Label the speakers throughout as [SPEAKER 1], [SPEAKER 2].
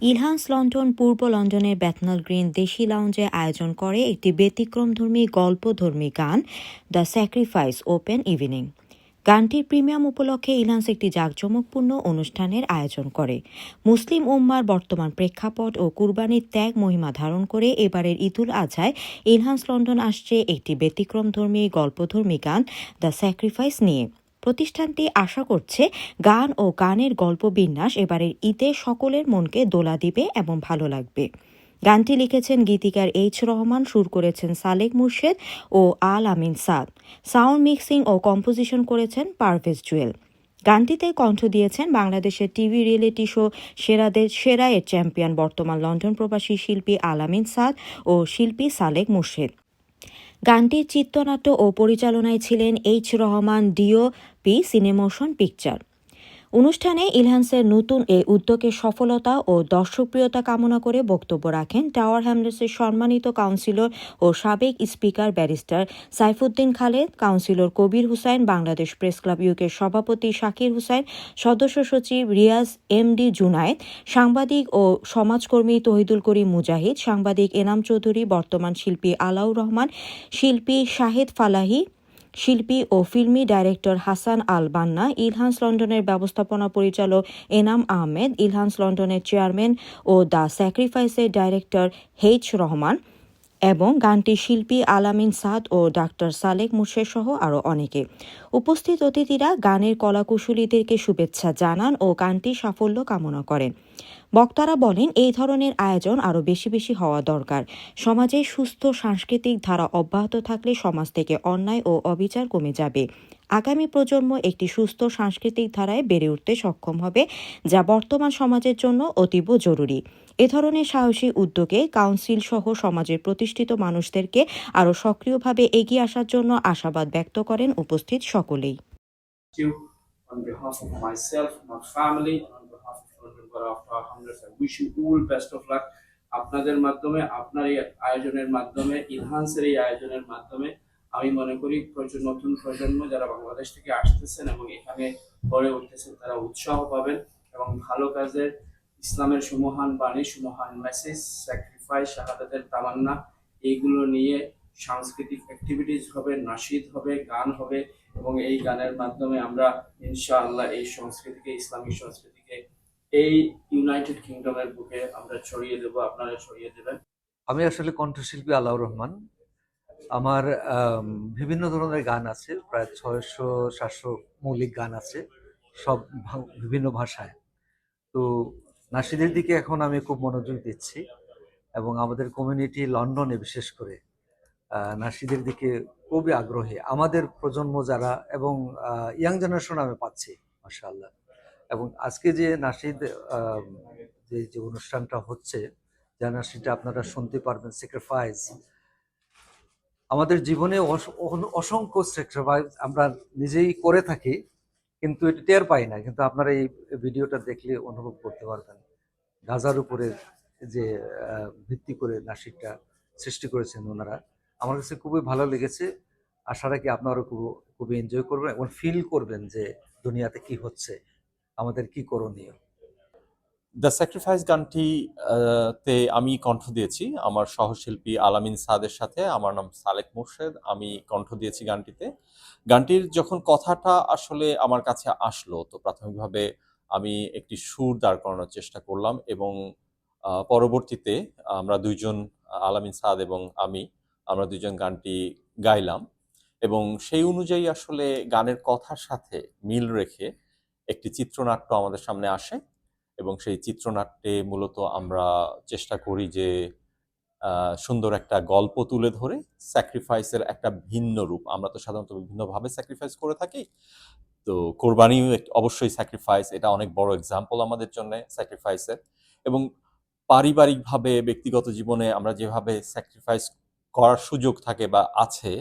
[SPEAKER 1] ইলহান্স London পূর্ব লন্ডনের ব্যাথনাল green দেশি লাউঞ্জে আয়োজন করে একটি ব্যতিক্রমধর্মী গল্পধর্মী গান দ্য স্যাক্রিফাইস ওপেন ইভিনিং। গানটির প্রিমিয়াম উপলক্ষে ইলহান্স একটি জাঁকজমকপূর্ণ অনুষ্ঠানের আয়োজন করে। মুসলিম উম্মার বর্তমান প্রেক্ষাপট ও কুরবানির ত্যাগ মহিমা ধারণ করে এবারের ঈদুল আজহায় ইলহান্স লন্ডন আসছে একটি ব্যতিক্রমধর্মী গল্পধর্মী গান দ্য স্যাক্রিফাইস নিয়ে। প্রতিষ্ঠানটি আশা করছে গান ও গানের গল্প বিন্যাস এবারের ঈদে সকলের মনকে দোলা দিবে এবং ভালো লাগবে। গানটি লিখেছেন গীতিকার এইচ রহমান, সুর করেছেন সালেক মুর্শেদ ও আল আমিন সাদ, সাউন্ড মিক্সিং ও কম্পোজিশন করেছেন পারভেজ জুয়েল। গানটিতে কণ্ঠ দিয়েছেন বাংলাদেশের টিভি রিয়েলিটি শো সেরাদের সেরায়ের চ্যাম্পিয়ন বর্তমান লন্ডন প্রবাসী শিল্পী আল আমিন সাদ ও শিল্পী সালেক মুর্শেদ। গানটির চিত্রনাট্য ও পরিচালনায় ছিলেন এইচ রহমান, ডিওপি, সিনেমোশন পিকচার। অনুষ্ঠানে ইলহান্সের নতুন এই উদ্যোগের সফলতা ও দর্শকপ্রিয়তা কামনা করে বক্তব্য রাখেন টাওয়ার হ্যামলেটসের সম্মানিত কাউন্সিলর ও সাবেক speaker barrister Saifuddin Khaled, councillor Kabir Hussain, Bangladesh press club ইউকের সভাপতি শাকির হুসাইন, সদস্য সচিব রিয়াজ এমডি জুনায়েদ, সাংবাদিক ও সমাজকর্মী তহিদুল করিম মুজাহিদ, সাংবাদিক এনাম চৌধুরী, বর্তমান শিল্পী আলাউর রহমান, শিল্পী শাহেদ ফালাহি, শিল্পী ও ফিল্মি ডাইরেক্টর হাসান আল বান্না, ইলহান্স লন্ডনের ব্যবস্থাপনা পরিচালক এনাম আহমেদ, ইলহান্স লন্ডনের চেয়ারম্যান ও দ্য স্যাক্রিফাইসের ডাইরেক্টর এইচ রহমান এবং গানটির শিল্পী আলামিন সাদ ও ডাক্তার সালেক মুর্শেদ সহ আরও অনেকে। উপস্থিত অতিথিরা গানের কলাকুশলীদেরকে শুভেচ্ছা জানান ও গানটির সাফল্য কামনা করেন। বক্তারা বলেন, এই ধরনের আয়োজন আরও বেশি বেশি হওয়া দরকার। সমাজে সুস্থ সাংস্কৃতিক ধারা অব্যাহত থাকলে সমাজ থেকে অন্যায় ও অবিচার কমে যাবে। আগামী প্রজন্ম একটি সুস্থ সাংস্কৃতিক ধারায় বেড়ে উঠতে সক্ষম হবে, যা বর্তমান সমাজের জন্য অতীব জরুরি। এ ধরনের সাহসী উদ্যোগে কাউন্সিল সহ সমাজের প্রতিষ্ঠিত মানুষদেরকে আরও সক্রিয়ভাবে এগিয়ে আসার জন্য আশাবাদ ব্যক্ত করেন উপস্থিত সকলেই।
[SPEAKER 2] On behalf of myself, my family, on behalf of London Borough of Tower Hamlets, I wish you all best of luck. আপনাদের মাধ্যমে, আপনার এই আয়োজনের মাধ্যমে, ইলহান্সের এই আয়োজনের মাধ্যমে আমি মনে করি নতুন প্রজন্ম যারা বাংলাদেশ থেকে আসতেছেন এবং এখানে গড়ে উঠতেছেন তারা উৎসাহ পাবেন এবং ভালো কাজের, ইসলামের সুমহান বাণী, সুমহান মেসেজ, স্যাক্রিফাইস, শাহাদাতের তামান্না, এইগুলো নিয়ে সাংস্কৃতিক অ্যাক্টিভিটিস হবে, নাশিদ হবে, গান হবে এবং এই গানের মাধ্যমে আমরা ইনশাআল্লাহ এই সংস্কৃতিকে, ইসলামিক সংস্কৃতিকে এই ইউনাইটেড কিংডমের বুকে আমরা ছড়িয়ে দেব, আপনারা ছড়িয়ে দেবেন।
[SPEAKER 3] আমি আসলে কণ্ঠশিল্পী আলাউর রহমান। আমার বিভিন্ন ধরনের গান আছে, প্রায় 600-700 মৌলিক গান আছে, সব বিভিন্ন ভাষায়। তো নাশিদের দিকে এখন আমি খুব মনোযোগ দিচ্ছি এবং আমাদের কমিউনিটি লন্ডনে বিশেষ করে নাশিদের দিকে খুবই আগ্রহী। আমাদের প্রজন্ম যারা এবং ইয়াং জেনারেশন আমি পাচ্ছি মাশাআল্লাহ। এবং আজকে যে নাশিদ যে অনুষ্ঠানটা হচ্ছে, যে নাশিদটা আপনারা শুনতে পারবেন, স্যাক্রিফাইস, আমাদের জীবনে অসংখ্য স্যাক্রিফাইস আমরা নিজেই করে থাকি, কিন্তু এটা টের পাই না। কিন্তু আপনারা এই ভিডিওটা দেখলে অনুভব করতে পারবেন গাজার উপরে যে ভিত্তি করে নাশিদটা সৃষ্টি করেছেন ওনারা। আমার কাছে খুবই ভালো লেগেছে। আশা রাখি আপনারা খুবই এনজয় করবেন এবং ফিল করবেন যে দুনিয়াতে কি হচ্ছে, আমাদের কি করণীয়।
[SPEAKER 4] দ্য স্যাক্রিফাইস গানটি তে আমি কণ্ঠ দিয়েছি আমার সহশিল্পী আলামিন সাদের সাথে। আমার নাম সালেক মুর্শেদ, আমি কণ্ঠ দিয়েছি গানটিতে। গানটির যখন কথাটা আসলে আমার কাছে আসলো, তো প্রাথমিকভাবে আমি একটি সুর দাঁড় করানোর চেষ্টা করলাম এবং পরবর্তীতে আমরা দুইজন, আলামিন সাদ এবং আমরা দুইজন গানটি গাইলাম এবং সেই অনুযায়ী আসলে গানের কথার সাথে মিল রেখে একটি চিত্রনাট্য আমাদের সামনে আসে এবং সেই চিত্রনাট্যে মূলত আমরা চেষ্টা করি যে সুন্দর একটা গল্প তুলে ধরে স্যাক্রিফাইসের একটা ভিন্ন রূপ। আমরা তো সাধারণত বিভিন্নভাবে স্যাক্রিফাইস করে থাকি, তো কোরবানিও অবশ্যই স্যাক্রিফাইস, এটা অনেক বড় এক্সাম্পল আমাদের জন্য স্যাক্রিফাইসের। এবং পারিবারিকভাবে, ব্যক্তিগত জীবনে আমরা যেভাবে স্যাক্রিফাইস করার সুযোগ থাকে বা আছে,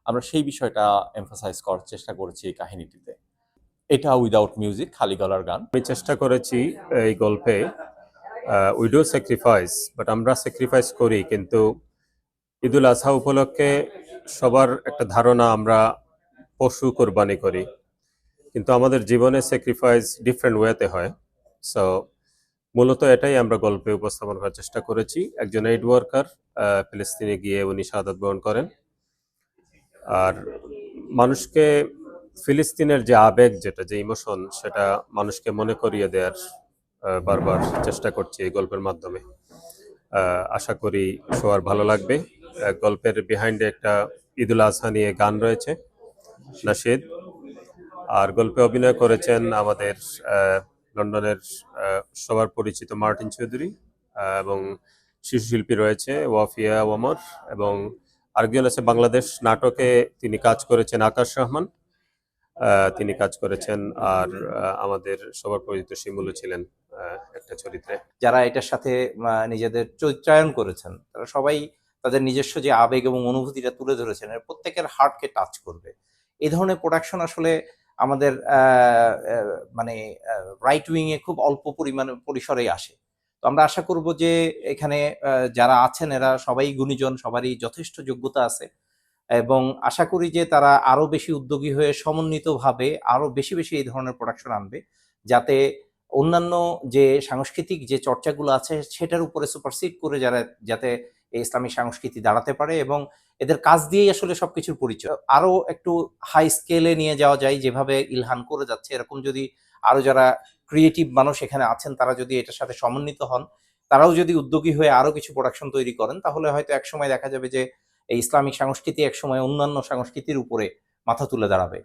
[SPEAKER 4] আমরা সেই বিষয়টা এমফাসাইজ করার চেষ্টা করেছি এই কাহিনীটিতে। এটা উইদাউট মিউজিক, খালি গলার গান।
[SPEAKER 5] আমি চেষ্টা করেছি এই গল্পে উই ডু স্যাক্রিফাইস, বাট আমরা স্যাক্রিফাইস করি, কিন্তু ঈদুল আজহা উপলক্ষে সবার একটা ধারণা আমরা পশু কোরবানি করি, কিন্তু আমাদের জীবনে স্যাক্রিফাইস ডিফারেন্ট ওয়েতে হয়। সো মূলত এটাই আমরা গল্পে উপস্থাপন করার চেষ্টা করেছি। একজন এইড ওয়ার্কার ফিলিস্তিনে গিয়ে উনি শাহাদাত বরণ করেন। আর মানুষকে ফিলিস্তিনের যে আবেগ, যেটা যে ইমোশন, সেটা মানুষকে মনে করিয়ে দেওয়ার বারবার চেষ্টা করছি এই গল্পের মাধ্যমে। আশা করি সবার ভালো লাগবে। গল্পের বিহাইন্ডে একটা ঈদুল আজহা নিয়ে গান রয়েছে, নাশিদ। আর গল্পে অভিনয় করেছেন আমাদের লন্ডনের সবার পরিচিত মার্টিন চৌধুরী, এবং শিশু শিল্পী রয়েছে ওয়াফিয়া ওমর, এবং আরেকজন আছে বাংলাদেশ নাটকে তিনি কাজ করেছেন আকাশ রহমান, তিনি কাজ করেছেন। আর আমাদের সবার পরিচিত শিমুলও ছিলেন একটা চরিত্রে।
[SPEAKER 6] যারা এটার সাথে নিজেদের চরিত্রায়ন করেছেন তারা সবাই তাদের নিজস্ব যে আবেগ এবং অনুভূতিটা তুলে ধরেছেন, এর প্রত্যেকের হার্টকে টাচ করবে। এই ধরনের প্রোডাকশন আসলে আমাদের মানে রাইট উইং এ খুব অল্প পরিসরেই আসে। তো আমরা আশা করব যে এখানে যারা আছেন এরা সবাই গুণীজন, সবারই যথেষ্ট যোগ্যতা আছে, এবং আশা করি যে তারা আরো বেশি উদ্যোগী হয়ে সমন্বিতভাবে আরো বেশি বেশি এই ধরনের প্রোডাকশন আনবে, যাতে অন্যান্য যে সাংস্কৃতিক যে চর্চাগুলো আছে সেটার উপরে সুপারসিড করে যাতে এই ইসলামিক সংস্কৃতি দাঁড়াতে পারে, এবং এদের কাজ দিয়েই আসলে সবকিছুর পরিচয়। আরো একটু হাই স্কেলে নিয়ে যাওয়া যায় যেভাবে ইলহান করে যাচ্ছে, এরকম যদি আরো যারা ক্রিয়েটিভ মানুষ এখানে আছেন তারা যদি এটার সাথে সমন্বিত হন, তারাও যদি উদ্যোগী হয়ে আরো কিছু প্রোডাকশন তৈরি করেন, তাহলে হয়তো একসময় দেখা যাবে যে এই ইসলামিক সংস্কৃতি একসময় অন্যান্য সংস্কৃতির উপরে মাথা তুলে দাঁড়াবে।